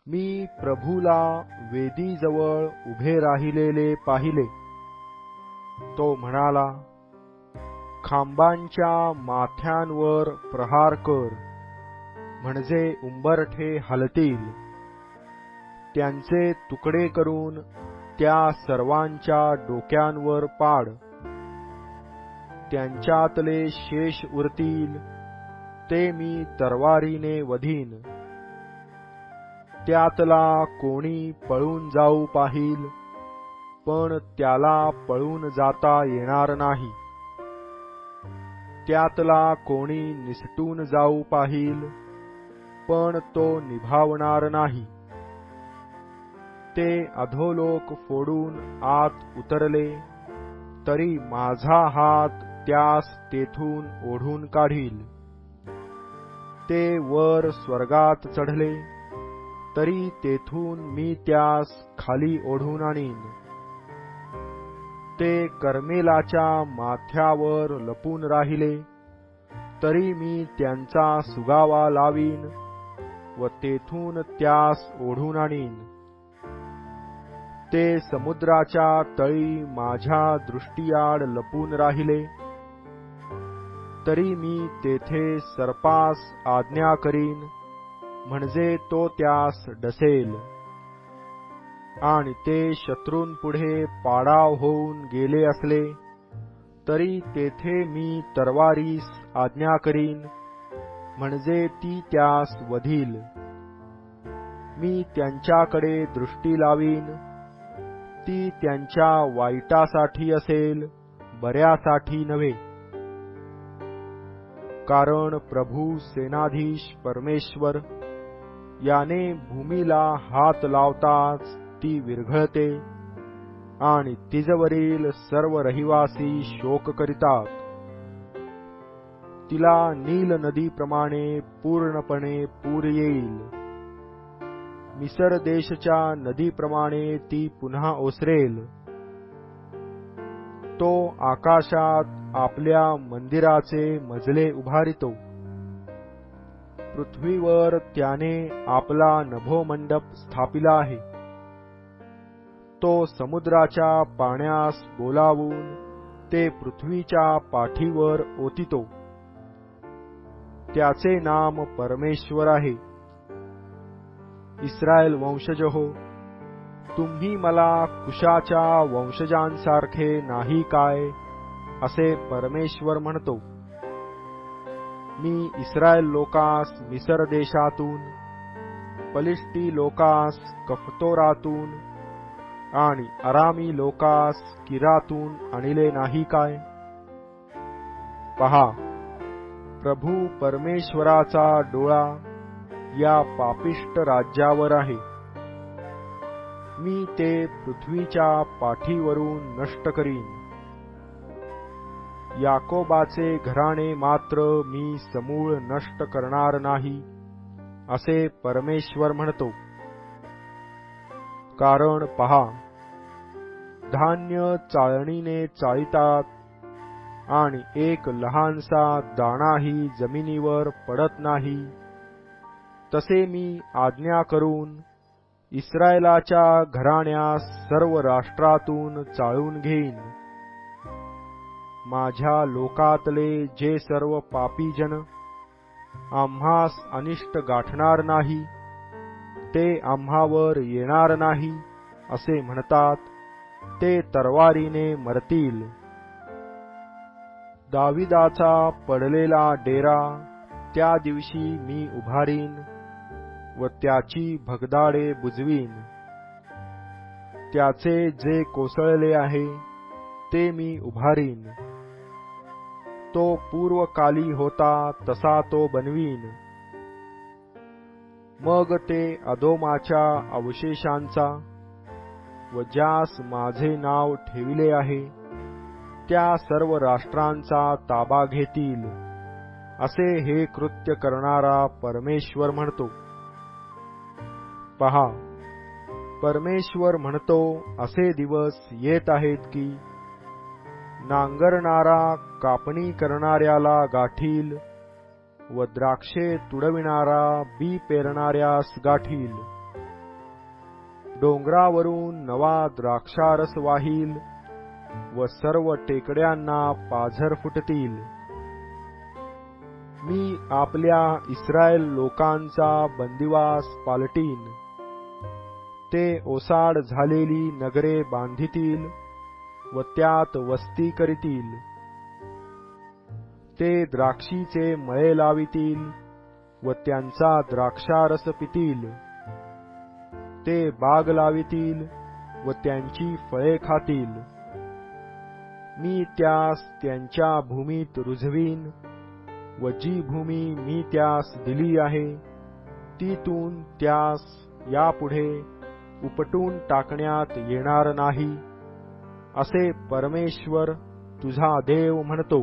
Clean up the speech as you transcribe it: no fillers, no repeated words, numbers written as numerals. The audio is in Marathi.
मी प्रभूला वेदीजवळ उभे राहिलेले पाहिले. तो म्हणाला, खांबांच्या माथ्यांवर प्रहार कर, म्हणजे उंबरठे हलतील. त्यांचे तुकडे करून त्या सर्वांच्या डोक्यांवर पाड. त्यांच्यातले शेष उरतील ते मी तलवारीने वधीन. त्यातला कोणी पळून जाऊ पाहिल, पण त्याला पळून जाता येणार नाही. त्यातला कोणी निसटून जाऊ पाहिल, पण तो निभावणार नाही. ते अधोलोक फोडून आत उतरले, तरी माझा हात त्यास तेथून ओढून काढील. ते वर स्वर्गात चढले, तरी तेथून मी त्यास खाली ओढून आणीन. ते कर्मेलाच्या माथ्यावर लपून राहिले, तरी मी त्यांचा सुगावा लावीन व तेथून त्यास ओढून आणीन. ते समुद्राच्या तळी माझ्या दृष्टीआड लपून राहिले, तरी मी तेथे सर्पास आज्ञा करीन, म्हणजे तो त्यास डसेल. आणि ते शत्रूंपुढे पाडाव होऊन गेले असले, तरी तेथे मी तलवारीस आज्ञा करीन, म्हणजे ती त्यास वधील. मी त्यांच्याकडे दृष्टी लावीन, ती त्यांच्या वाईटासाठी असेल, बऱ्यासाठी नव्हे. कारण प्रभू सेनाधीश परमेश्वर याने भूमीला हात लावताच ती विरघळते आणि तिजवरील सर्व रहिवासी शोक करीतात. तिला नील नदीप्रमाणे पूर्णपणे पूर येईल. मिसर देशच्या नदीप्रमाणे ती पुन्हा ओसरेल. तो आकाशात आपल्या मंदिराचे मजले उभारितो. पृथ्वीवर त्याने आपला नभोमंडप स्थापिला आहे. तो समुद्राच्या पाण्यास बोलावून ते पृथ्वीच्या पाठीवर ओतितो. त्याचे नाम परमेश्वर आहे. इस्रायल वंशज हो, तुम्ही मला कुशाच्या वंशजांसारखे नाही काय, असे परमेश्वर म्हणतो. मी इस्रायल लोकास मिसर देशातून, पलिष्टी लोकास कफ्तोरातून आणि अरामी लोकास किरातून आणले नाही काय? पहा, प्रभू परमेश्वराचा डोळा या पापिष्ट राज्यावर आहे. मी ते पृथ्वीच्या पाठीवरून नष्ट करीन. याकोबाचे घराणे मात्र मी समूळ नष्ट करणार नाही, असे परमेश्वर म्हणतो. कारण पहा, धान्य चाळणीने चाळीतात आणि एक लहानसा दाणाही जमिनीवर पडत नाही, तसे मी आज्ञा करून इस्रायलाच्या घराण्यास सर्व राष्ट्रातून चाळून घेईन. माझ्या लोकातले जे सर्व पापी जन आम्हास अनिष्ट गाठणार नाही, ते आम्हावर येणार नाही असे म्हणतात, ते तलवारीने मरतील. दाविदाचा पडलेला डेरा त्या दिवशी मी उभारीन व त्याची भगदाडे बुजवीन. त्याचे जे कोसळले आहे ते मी उभारीन. तो पूर्वकाली होता तसा तो बनवीन. मग ते अदोमाच्या अवशेषांचा व ज्यास माझे नाव ठेविले आहे त्या सर्व राष्ट्रांचा ताबा घेतील, असे हे कृत्य करणारा परमेश्वर म्हणतो. पहा, परमेश्वर म्हणतो, असे दिवस येत आहेत की नांगरणारा कापणी करणाऱ्याला गाठील व द्राक्षे तुडविणारा बी पेरणाऱ्यास गाठील. डोंगरावरून नवा द्राक्षारस वाहील व सर्व टेकड्यांना पाझर फुटतील. मी आपल्या इस्रायल लोकांचा बंदिवास पालटीन. ते ओसाड झालेली नगरे बांधितील व त्यात वस्ती करीतील. ते द्राक्षीचे मळे लावितील व त्यांचा द्राक्षारस पितील. ते बाग लावितील व त्यांची फळे खातील. मी त्यास त्यांच्या भूमीत रुजवीन व जी भूमी मी त्यास दिली आहे तीतून त्यास यापुढे उपटून टाकण्यात येणार नाही, असे परमेश्वर तुझा देव म्हणतो.